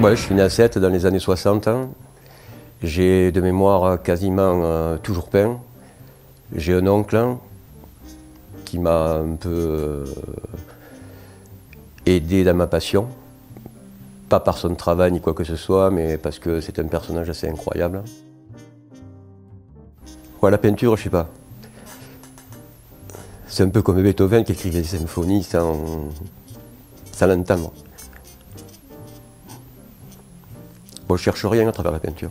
Ouais, je suis né à Sète dans les années 60. J'ai de mémoire quasiment toujours peint. J'ai un oncle qui m'a un peu aidé dans ma passion. Pas par son travail ni quoi que ce soit, mais parce que c'est un personnage assez incroyable. Ouais, la peinture, je sais pas. C'est un peu comme Beethoven qui écrivait des symphonies sans l'entendre. Bon, je cherche rien à travers la peinture.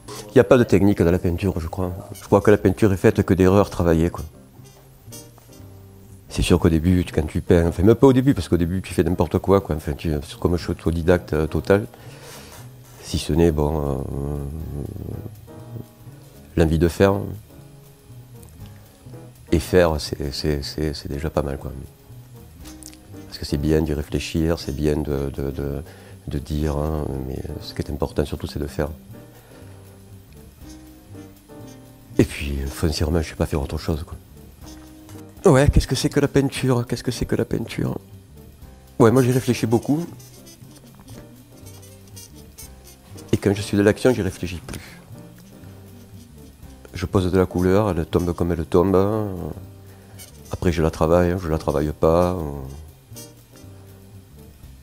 Il n'y a pas de technique dans la peinture, je crois. Je crois que la peinture est faite que d'erreurs travaillées, quoi. C'est sûr qu'au début, quand tu peins, enfin même pas au début, parce qu'au début tu fais n'importe quoi, quoi. Enfin, c'est comme un autodidacte total. Si ce n'est, bon, l'envie de faire. Et faire, c'est déjà pas mal, quoi. Parce que c'est bien d'y réfléchir, c'est bien de dire, hein, mais ce qui est important surtout, c'est de faire. Et puis, foncièrement, je ne sais pas faire autre chose, quoi. Ouais, qu'est-ce que c'est que la peinture? Qu'est-ce que c'est que la peinture? Ouais, moi j'y réfléchis beaucoup. Et quand je suis de l'action, j'y réfléchis plus. Je pose de la couleur, elle tombe comme elle tombe. Après je la travaille, je la travaille pas.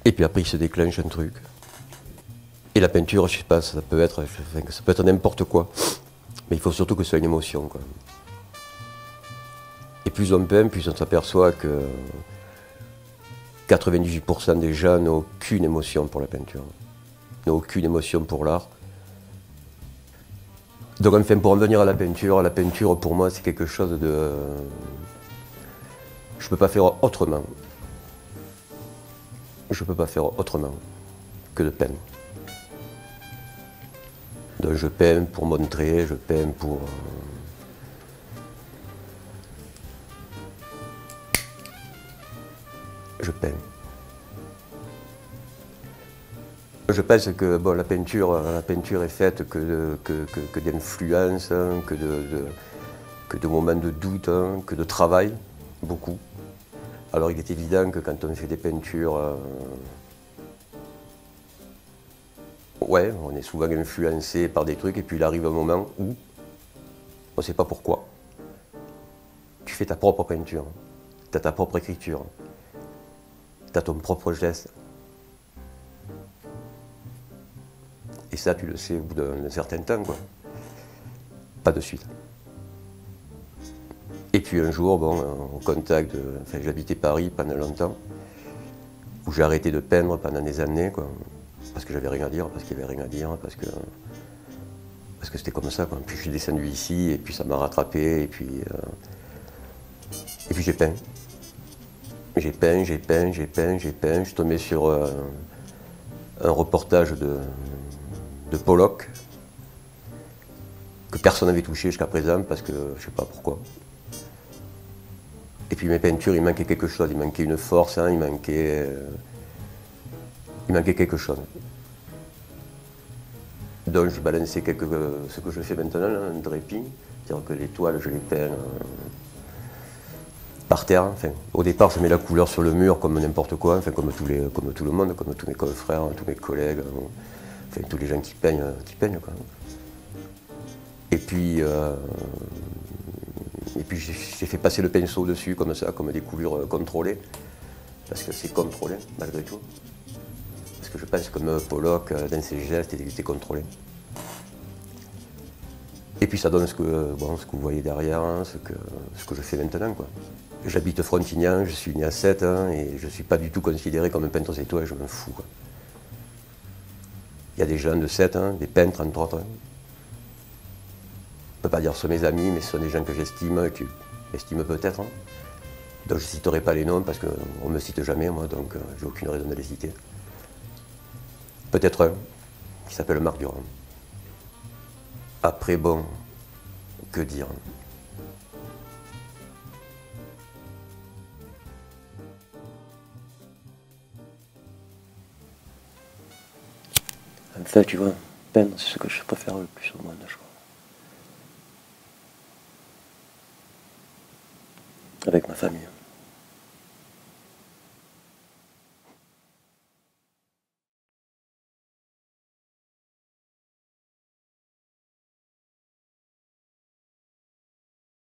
Et puis après il se déclenche un truc. Et la peinture, je sais pas, ça peut être n'importe quoi. Mais il faut surtout que ce soit une émotion, quoi. Et plus on peint, plus on s'aperçoit que 98% des gens n'ont aucune émotion pour la peinture, n'ont aucune émotion pour l'art. Donc enfin, pour en venir à la peinture pour moi c'est quelque chose de... Je ne peux pas faire autrement. Je ne peux pas faire autrement que de peindre. Donc je peins pour montrer, je peins pour... Je peins. Je pense que bon, la peinture est faite que d'influence, que de moments de doute, que de travail, beaucoup. Alors il est évident que quand on fait des peintures, ouais, on est souvent influencé par des trucs et puis il arrive un moment où on ne sait pas pourquoi. Tu fais ta propre peinture, tu as ta propre écriture, tu as ton propre geste. Et ça, tu le sais au bout d'un certain temps, quoi. Pas de suite. Et puis un jour, bon, au contact de... Enfin, j'habitais Paris pendant longtemps, où j'ai arrêté de peindre pendant des années, quoi. Parce que j'avais rien à dire, parce qu'il n'y avait rien à dire, parce que c'était comme ça, quoi. Puis je suis descendu ici, et puis ça m'a rattrapé, et puis j'ai peint. J'ai peint, j'ai peint, j'ai peint, j'ai peint. Je suis tombé sur un reportage de Pollock, que personne n'avait touché jusqu'à présent, parce que je ne sais pas pourquoi. Et puis mes peintures, il manquait quelque chose, il manquait une force, hein, il manquait quelque chose. Donc je balançais ce que je fais maintenant, un draping, c'est-à-dire que les toiles, je les peins par terre. Enfin, au départ, je mets la couleur sur le mur comme n'importe quoi, enfin, comme tout le monde, comme tous mes confrères, tous mes collègues, enfin, tous les gens qui peignent, quoi. Et puis j'ai fait passer le pinceau dessus comme ça, comme des coulures contrôlées, parce que c'est contrôlé malgré tout. Parce que je pense que comme Pollock, dans ses gestes, il était contrôlé. Et puis ça donne ce que vous voyez derrière, hein, ce que je fais maintenant, quoi. J'habite Frontignan, je suis né à Sète, hein, et je ne suis pas du tout considéré comme un peintre sétois, je m'en fous, quoi. Il y a des gens de Sète, hein, des peintres entre autres. Hein. Je ne peux pas dire que ce sont mes amis, mais ce sont des gens que j'estime, qui m'estiment peut-être. Hein. Donc je ne citerai pas les noms parce qu'on ne me cite jamais, moi, donc j'ai aucune raison de les citer. Peut-être un, qui s'appelle Marc Durand. Après, bon, que dire? En fait, tu vois, peindre, c'est ce que je préfère le plus au monde, je crois. Avec ma famille.